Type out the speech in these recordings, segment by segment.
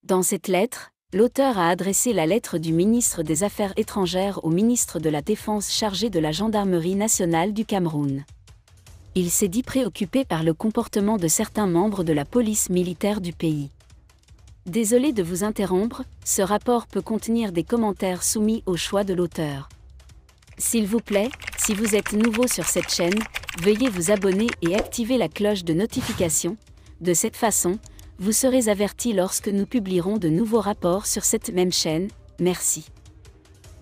Dans cette lettre, l'auteur a adressé la lettre du ministre des Affaires étrangères au ministre de la Défense chargé de la Gendarmerie nationale du Cameroun. Il s'est dit préoccupé par le comportement de certains membres de la police militaire du pays. Désolé de vous interrompre, ce rapport peut contenir des commentaires soumis au choix de l'auteur. S'il vous plaît, si vous êtes nouveau sur cette chaîne, veuillez vous abonner et activer la cloche de notification. De cette façon, vous serez averti lorsque nous publierons de nouveaux rapports sur cette même chaîne. Merci.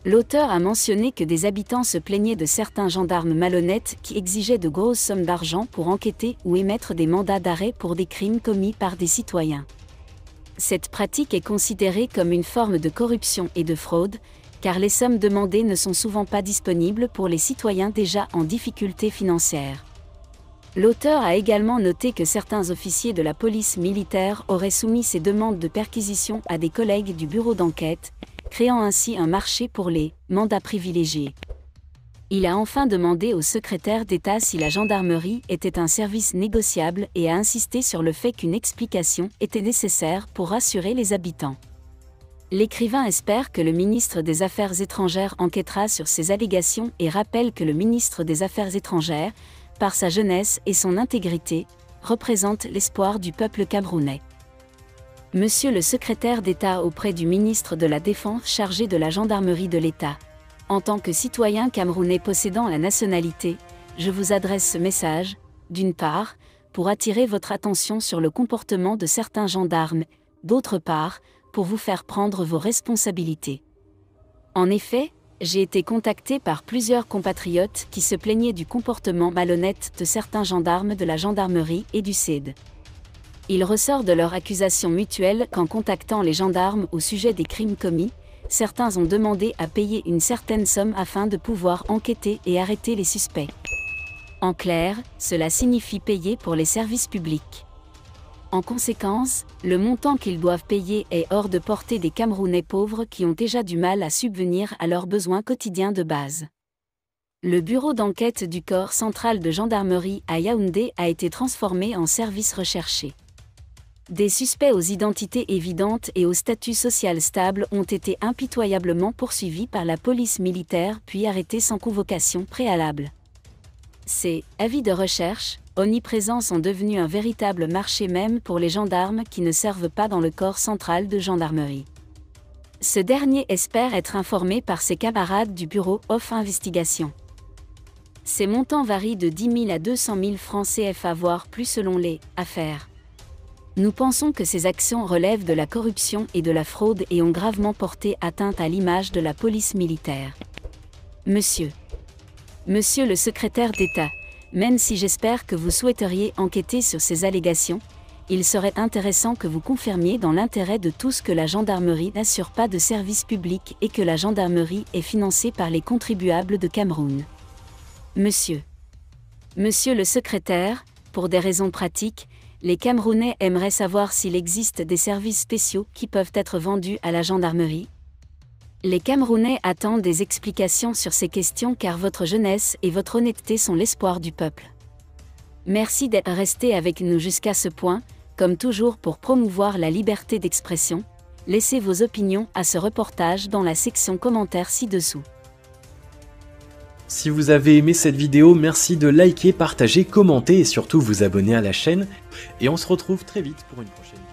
L'auteur a mentionné que des habitants se plaignaient de certains gendarmes malhonnêtes qui exigeaient de grosses sommes d'argent pour enquêter ou émettre des mandats d'arrêt pour des crimes commis par des citoyens. Cette pratique est considérée comme une forme de corruption et de fraude, car les sommes demandées ne sont souvent pas disponibles pour les citoyens déjà en difficulté financière. L'auteur a également noté que certains officiers de la police militaire auraient soumis ces demandes de perquisition à des collègues du bureau d'enquête, créant ainsi un marché pour les mandats privilégiés. Il a enfin demandé au secrétaire d'État si la gendarmerie était un service négociable et a insisté sur le fait qu'une explication était nécessaire pour rassurer les habitants. L'écrivain espère que le ministre des Affaires étrangères enquêtera sur ces allégations et rappelle que le ministre des Affaires étrangères, par sa jeunesse et son intégrité, représente l'espoir du peuple camerounais. Monsieur le secrétaire d'État auprès du ministre de la Défense chargé de la gendarmerie de l'État. En tant que citoyen camerounais possédant la nationalité, je vous adresse ce message, d'une part, pour attirer votre attention sur le comportement de certains gendarmes, d'autre part, pour vous faire prendre vos responsabilités. En effet, j'ai été contacté par plusieurs compatriotes qui se plaignaient du comportement malhonnête de certains gendarmes de la gendarmerie et du CED. Il ressort de leur accusation mutuelle qu'en contactant les gendarmes au sujet des crimes commis, certains ont demandé à payer une certaine somme afin de pouvoir enquêter et arrêter les suspects. En clair, cela signifie payer pour les services publics. En conséquence, le montant qu'ils doivent payer est hors de portée des Camerounais pauvres qui ont déjà du mal à subvenir à leurs besoins quotidiens de base. Le bureau d'enquête du corps central de gendarmerie à Yaoundé a été transformé en service recherché. Des suspects aux identités évidentes et au statut social stable ont été impitoyablement poursuivis par la police militaire puis arrêtés sans convocation préalable. Ces avis de recherche, omniprésents, sont devenus un véritable marché même pour les gendarmes qui ne servent pas dans le corps central de gendarmerie. Ce dernier espère être informé par ses camarades du bureau of Investigation. Ces montants varient de 10 000 à 200 000 francs CFA, voire plus selon les affaires. Nous pensons que ces actions relèvent de la corruption et de la fraude et ont gravement porté atteinte à l'image de la police militaire. Monsieur le secrétaire d'État, même si j'espère que vous souhaiteriez enquêter sur ces allégations, il serait intéressant que vous confirmiez dans l'intérêt de tous que la gendarmerie n'assure pas de service public et que la gendarmerie est financée par les contribuables de Cameroun. Monsieur le secrétaire, pour des raisons pratiques, les Camerounais aimeraient savoir s'il existe des services spéciaux qui peuvent être vendus à la gendarmerie. Les Camerounais attendent des explications sur ces questions car votre jeunesse et votre honnêteté sont l'espoir du peuple. Merci d'être resté avec nous jusqu'à ce point, comme toujours pour promouvoir la liberté d'expression. Laissez vos opinions à ce reportage dans la section commentaires ci-dessous. Si vous avez aimé cette vidéo, merci de liker, partager, commenter et surtout vous abonner à la chaîne. Et on se retrouve très vite pour une prochaine vidéo.